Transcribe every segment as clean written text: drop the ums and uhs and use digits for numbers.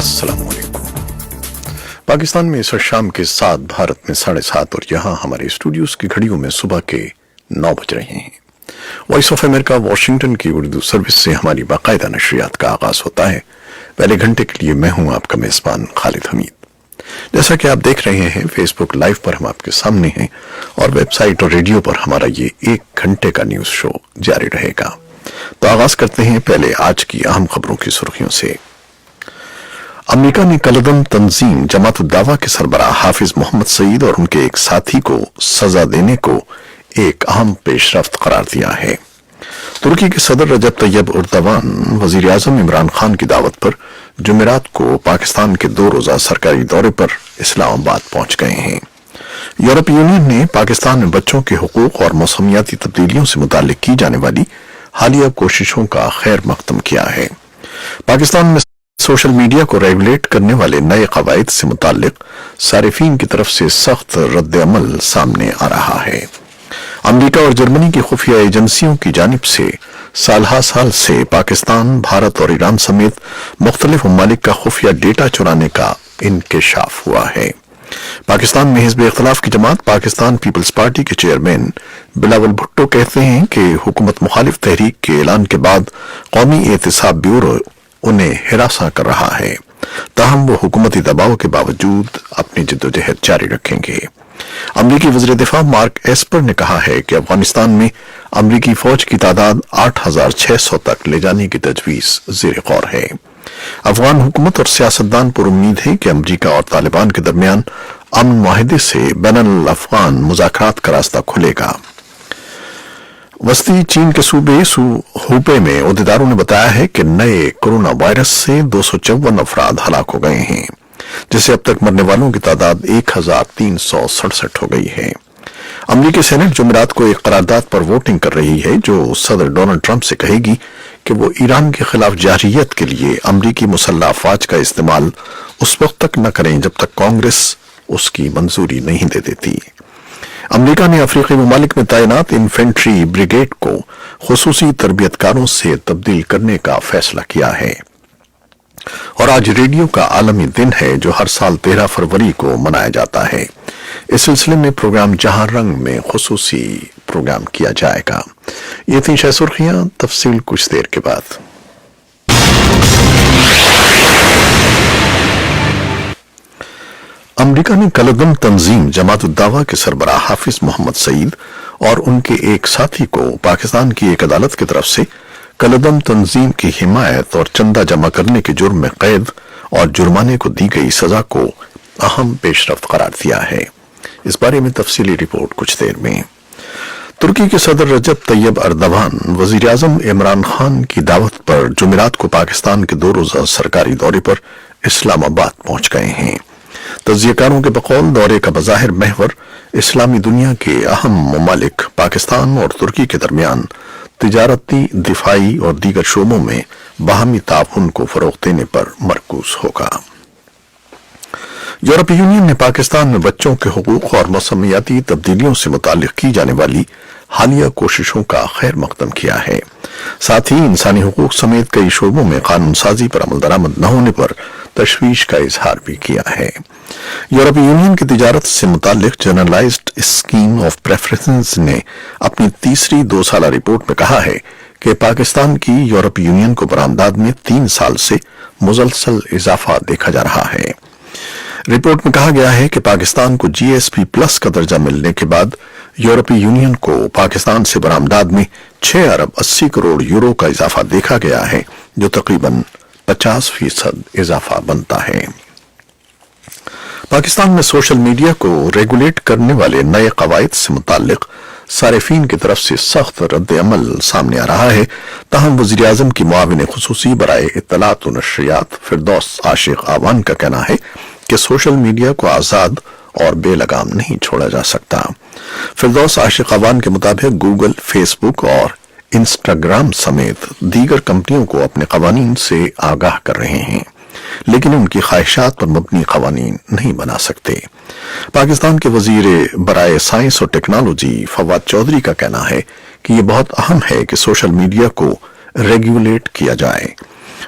अस्सलाम वालेकुम। पाकिस्तान में इस शाम के 7, भारत में 7:30 और यहाँ हमारे स्टूडियोज की घड़ियों में सुबह के 9 बज रहे हैं। वॉइस ऑफ अमेरिका वाशिंगटन की उर्दू सर्विस से हमारी बाकायदा नशरियात का आगाज होता है। पहले घंटे के लिए मैं हूं आपका मेजबान खालिद हमीद। जैसा कि आप देख रहे हैं, फेसबुक लाइव पर हम आपके सामने हैं और वेबसाइट और रेडियो पर हमारा ये 1 घंटे का न्यूज शो जारी रहेगा। तो आगाज करते हैं पहले आज की अहम खबरों की सुर्खियों से। अमेरिका ने कलदम तंजीम जमात उद-दावा के सरबराह हाफिज मोहम्मद सईद और उनके एक साथी को सजा देने को एक अहम पेशरफ्त करार दिया है। तुर्की के सदर रजब तैयब एर्दोगान वजीर आजम इमरान खान की दावत पर जुमेरात को पाकिस्तान के 2 रोजा सरकारी दौरे पर इस्लामाबाद पहुंच गए हैं। यूरोपीय यूनियन ने पाकिस्तान में बच्चों के हुकूक और मौसमियाती तब्दीलियों से मुताल्लिक की जाने वाली हालिया कोशिशों का खैर मकदम किया है। पाकिस्तान में सोशल मीडिया को रेगुलेट करने वाले नए कवायद से मुताल्लिक सारिफीन की तरफ से सख्त रद्द-ए-अमल सामने आ रहा है। अमेरिका और जर्मनी की खुफिया एजेंसियों की जानिब से साल से पाकिस्तान, भारत और ईरान समेत मुख्तलिफ ममालिक का खुफिया डेटा चुराने का इंकशाफ हुआ है। पाकिस्तान में हिज़्ब इख्तिलाफ की जमात पाकिस्तान पीपल्स पार्टी के चेयरमैन बिलावल भुट्टो कहते हैं कि हुकूमत मुखालिफ तहरीक के ऐलान के बाद कौमी एहतिसाब ब्यूरो उन्हें हिरासा कर रहा है, ताहम वो हुकूमती दबाव के बावजूद अपनी जद्दोजहद जारी रखेंगे। अमरीकी वज़ीर दिफा मार्क एस्पर ने कहा है कि अफगानिस्तान में अमरीकी फौज की तादाद 8,600 तक ले जाने की तजवीज ज़ेर गौर है। अफगान हुकूमत और सियासतदान पर उम्मीद है कि अमरीका और तालिबान के दरमियान अमन मुआहिदे से बैनुल अफ़गान मुज़ाकरात का रास्ता खुलेगा। वस्ती चीन के सूबे हूबे में उहदेदारों ने बताया है कि नए कोरोना वायरस से 254 अफराद हलाक हो गए हैं, जिससे अब तक मरने वालों की तादाद 1,367 हो गई है। अमरीकी सेनेट जुमेरात को एक करारदाद पर वोटिंग कर रही है जो सदर डोनाल्ड ट्रंप से कहेगी कि वो ईरान के खिलाफ जारहियत के लिए अमरीकी मुसल्लह अफवाज का इस्तेमाल उस वक्त तक न करें जब तक कांग्रेस उसकी मंजूरी नहीं दे देती। अमेरिका ने अफ्रीकी ममालिक में तैनात इन्फेंट्री ब्रिगेड को खुसूसी तरबियतकारों से तब्दील करने का फैसला किया है। और आज रेडियो का आलमी दिन है जो हर साल 13 फरवरी को मनाया जाता है। इस सिलसिले में प्रोग्राम जहां रंग में खुसूसी प्रोग्राम किया जाएगा। ये थी शह सुर्खियां, तफसील कुछ देर के बाद। अमेरिका ने कलदम तंजीम जमात उद-दावा के सरबराह हाफिज मोहम्मद सईद और उनके एक साथी को पाकिस्तान की एक अदालत की तरफ से कलदम तंजीम की हिमायत और चंदा जमा करने के जुर्म में कैद और जुर्माने को दी गई सजा को अहम पेशरफ्त करार दिया है। इस बारे में तफसीली रिपोर्ट कुछ देर में। तुर्की के सदर रजब तैयब एर्दोगान वजीर आजम इमरान खान की दावत पर जुमेरात को पाकिस्तान के 2 रोजा सरकारी दौरे पर इस्लामाबाद पहुंच गए हैं। तज्जियाकारों के बकौल दौरे का बज़ाहिर महवर इस्लामी दुनिया के अहम ममालिक पाकिस्तान और तुर्की के दरमियान तिजारती, दिफाई और दीगर शोबों में बाहमी ताउन को फरोग देने पर मरकूज होगा। यूरोपीय यूनियन ने पाकिस्तान में बच्चों के हुकूक और मौसमियाती तब्दीलियों से मुताल्लिक की जाने वाली हालिया कोशिशों का खैर मकदम किया है। साथ ही इंसानी हुकूक समेत कई शोबों में कानून साजी पर अमल दरामद न होने पर तशवीश का इजहार भी किया है। यूरोपीय यूनियन की तिजारत से मुताल्लिक जनरलाइज्ड स्कीम ऑफ प्रेफरेंसेस ने अपनी तीसरी 2 साला रिपोर्ट में कहा है कि पाकिस्तान की यूरोपीय यूनियन को बरामदात में 3 साल से मुसलसल इजाफा देखा जा रहा है। रिपोर्ट में कहा गया है कि पाकिस्तान को जीएसपी प्लस का दर्जा मिलने के बाद यूरोपीय यूनियन को पाकिस्तान से बरामदात में 6 अरब 80 करोड़ यूरो का इजाफा देखा गया है, जो तकरीबन 50% इजाफा बनता है। पाकिस्तान में सोशल मीडिया को रेगुलेट करने वाले नए कवायद से मुताल्लिक सारिफीन की तरफ से सख्त रद्द-ए-अमल सामने आ रहा है, ताहम वज़ीर आज़म की मुआविन खुसूसी बराए इत्तलात व नशरियात फिरदौस आशिक आवान का कहना है कि सोशल मीडिया को आज़ाद और बेलगाम नहीं छोड़ा जा सकता। फिरदौस आशिक आवान के मुताबिक गूगल, फेसबुक और इंस्टाग्राम समेत दीगर कंपनियों को अपने कवानीन से आगाह कर रहे हैं, लेकिन उनकी ख्वाहिशात पर मबनी कवानीन नहीं बना सकते। पाकिस्तान के वजीर बराए साइंस और टेक्नोलॉजी फवाद चौधरी का कहना है कि यह बहुत अहम है कि सोशल मीडिया को रेगुलेट किया जाए।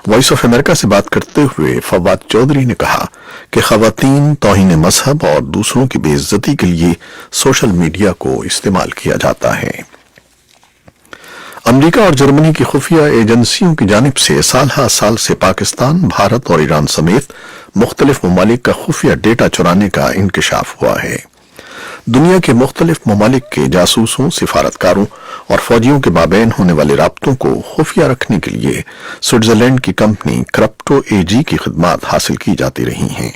وائس آف امریکہ سے بات کرتے ہوئے فواد چودھری نے کہا کہ خواتین توہین مذہب اور دوسروں کی بے عزتی کے لیے سوشل میڈیا کو استعمال کیا جاتا ہے۔ امریکہ اور جرمنی کی خفیہ ایجنسیوں کی جانب سے سال ہر سال سے پاکستان، بھارت اور ایران سمیت مختلف ممالک کا خفیہ ڈیٹا چرانے کا انکشاف ہوا ہے۔ دنیا کے مختلف ممالک کے جاسوسوں، سفارتکاروں اور فوجیوں کے مابین ہونے والے رابطوں کو خفیہ رکھنے کے لیے سوئٹزرلینڈ کی کمپنی کرپٹو اے جی کی خدمات حاصل کی جاتی رہی ہیں۔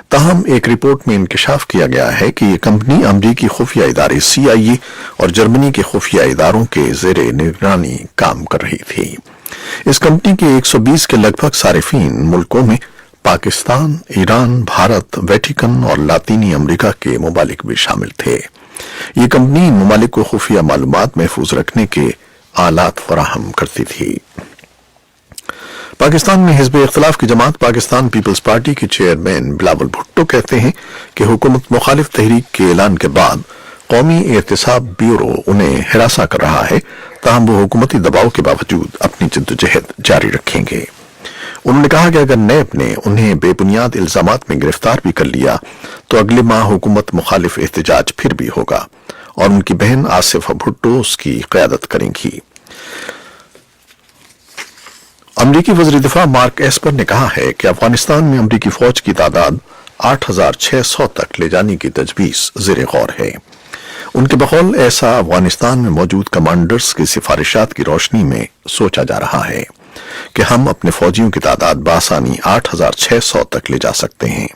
تاہم ایک رپورٹ میں انکشاف کیا گیا ہے کہ یہ کمپنی امریکی خفیہ ادارے CIA اور جرمنی کے خفیہ اداروں کے زیر نگرانی کام کر رہی تھی۔ اس کمپنی کے 120 کے لگ بھگ صارفین ملکوں میں پاکستان، ایران، بھارت، ویٹیکن اور لاطینی امریکہ کے ممالک بھی شامل تھے۔ یہ کمپنی ان ممالک کو خفیہ معلومات محفوظ رکھنے کے آلات فراہم کرتی تھی۔ پاکستان میں حزب اختلاف کی جماعت پاکستان پیپلز پارٹی کے چیئرمین بلاول بھٹو کہتے ہیں کہ حکومت مخالف تحریک کے اعلان کے بعد قومی احتساب بیورو انہیں ہراساں کر رہا ہے، تاہم وہ حکومتی دباؤ کے باوجود اپنی جدوجہد جاری رکھیں گے۔ انہوں نے کہا کہ اگر نیب نے انہیں بے بنیاد الزامات میں گرفتار بھی کر لیا تو اگلے ماہ حکومت مخالف احتجاج پھر بھی ہوگا اور ان کی بہن آصفہ بھٹو اس کی قیادت کریں گی۔ امریکی وزیر دفاع مارک ایسپر نے کہا ہے کہ افغانستان میں امریکی فوج کی تعداد 8,600 تک لے جانے کی تجویز زیر غور ہے۔ ان کے بقول ایسا افغانستان میں موجود کمانڈرز کی سفارشات کی روشنی میں سوچا جا رہا ہے کہ ہم اپنے فوجیوں کی تعداد بآسانی 8,600 تک لے جا سکتے ہیں۔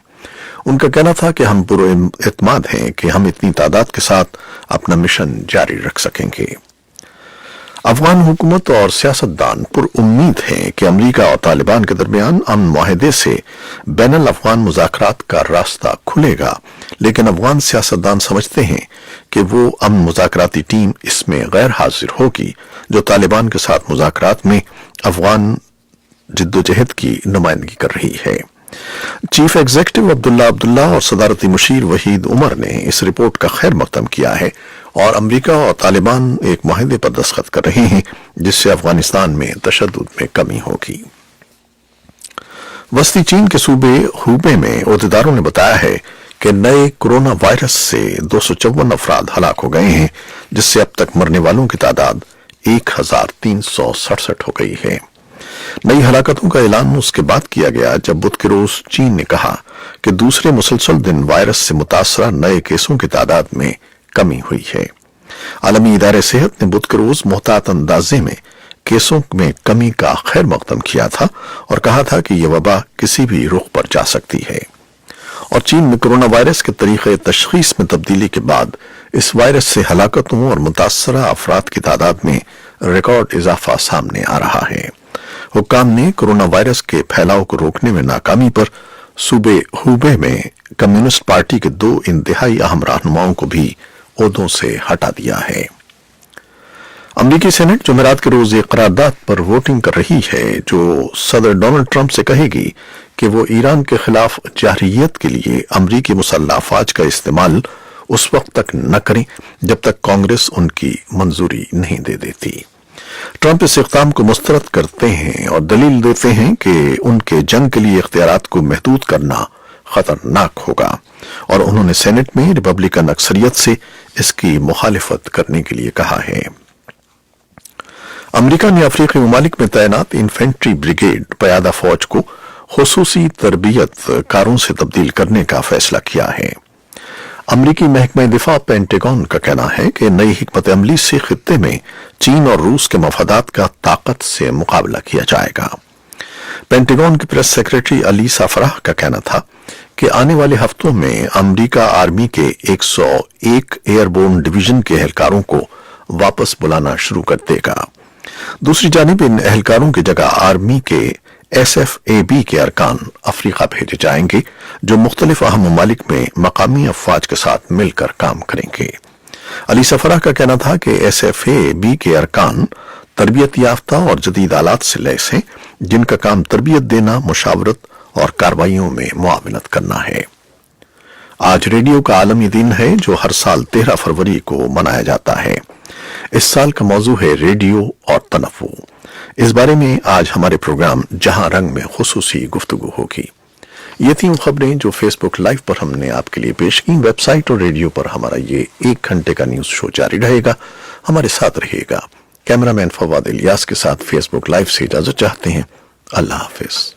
ان کا کہنا تھا کہ ہم پر اعتماد ہیں کہ ہم اتنی تعداد کے ساتھ اپنا مشن جاری رکھ سکیں گے۔ افغان حکومت اور سیاستدان پر امید ہیں کہ امریکہ اور طالبان کے درمیان امن معاہدے سے بین الاقوامی مذاکرات کا راستہ کھلے گا، لیکن افغان سیاستدان سمجھتے ہیں کہ وہ امن مذاکراتی ٹیم اس میں غیر حاضر ہوگی جو طالبان کے ساتھ مذاکرات میں افغان جدوجہد کی نمائندگی کر رہی ہے۔ چیف ایگزیکٹو عبداللہ اور صدارتی مشیر وحید عمر نے اس رپورٹ کا خیر مقدم کیا ہے اور امریکہ اور طالبان ایک معاہدے پر دستخط کر رہے ہیں جس سے افغانستان میں تشدد میں کمی ہوگی۔ وسطی چین کے صوبے ہوبے میں عہدیداروں نے بتایا ہے کہ نئے کورونا وائرس سے 254 افراد ہلاک ہو گئے ہیں، جس سے اب تک مرنے والوں کی تعداد 1,367 ہو گئی ہے۔ نئی ہلاکتوں کا اعلان اس کے بعد کیا گیا جب بدھ کے روز چین نے کہا کہ دوسرے مسلسل دن وائرس سے متاثرہ نئے کیسوں کی تعداد میں کمی ہوئی ہے۔ عالمی ادارے صحت نے بدھ کے روز محتاط اندازے میں کیسوں میں کمی کا خیر مقدم کیا تھا اور کہا تھا کہ یہ وبا کسی بھی رخ پر جا سکتی ہے، اور چین میں کورونا وائرس کے طریقہ تشخیص میں تبدیلی کے بعد اس وائرس سے ہلاکتوں اور متاثرہ افراد کی تعداد میں ریکارڈ اضافہ سامنے آ رہا ہے۔ حکام نے کورونا وائرس کے پھیلاؤ کو روکنے میں ناکامی پر صوبے ہوبے میں کمیونسٹ پارٹی کے 2 انتہائی اہم رہنماؤں کو بھی عہدوں سے ہٹا دیا ہے۔ امریکی سینٹ جمعرات کے روز ایک قرارداد پر ووٹنگ کر رہی ہے جو صدر ڈونلڈ ٹرمپ سے کہے گی کہ وہ ایران کے خلاف جارحیت کے لیے امریکی مسلح افواج کا استعمال اس وقت تک نہ کریں جب تک کانگریس ان کی منظوری نہیں دے دیتی۔ ٹرمپ اس اقدام کو مسترد کرتے ہیں اور دلیل دیتے ہیں کہ ان کے جنگ کے لیے اختیارات کو محدود کرنا خطرناک ہوگا، اور انہوں نے سینٹ میں ریپبلکن اکثریت سے اس کی مخالفت کرنے کے لیے کہا ہے۔ امریکہ نے افریقی ممالک میں تعینات انفینٹری بریگیڈ پیادہ فوج کو خصوصی تربیت کاروں سے تبدیل کرنے کا فیصلہ کیا ہے۔ امریکی محکمہ دفاع پینٹاگون کا کہنا ہے کہ نئی حکمت عملی سے خطے میں چین اور روس کے مفادات کا طاقت سے مقابلہ کیا جائے گا۔ پینٹاگون کی پریس سیکریٹری الیسا فرح کا کہنا تھا کہ آنے والے ہفتوں میں امریکہ آرمی کے 101 ایئر بورن ڈویژن کے اہلکاروں کو واپس بلانا شروع کر دے گا۔ دوسری جانب ان اہلکاروں کی جگہ آرمی کے SFAB کے ارکان افریقہ بھیجے جائیں گے جو مختلف اہم ممالک میں مقامی افواج کے ساتھ مل کر کام کریں گے۔ الیسا فرح کا کہنا تھا کہ SFAB کے ارکان تربیت یافتہ اور جدید آلات سے لیس ہیں جن کا کام تربیت دینا، مشاورت اور کارروائیوں میں معاونت کرنا ہے۔ آج ریڈیو کا عالمی دن ہے جو ہر سال 13 فروری کو منایا جاتا ہے۔ اس سال کا موضوع ہے ریڈیو اور تنوع۔ اس بارے میں آج ہمارے پروگرام جہاں رنگ میں خصوصی گفتگو ہوگی۔ یہ تین خبریں جو فیس بک لائیو پر ہم نے آپ کے لیے پیش کی، ویب سائٹ اور ریڈیو پر ہمارا یہ 1 گھنٹے کا نیوز شو جاری رہے گا۔ ہمارے ساتھ رہیے گا۔ کیمرہ مین فواد الیاس کے ساتھ فیس بک لائیو سے اجازت چاہتے ہیں۔ اللہ حافظ۔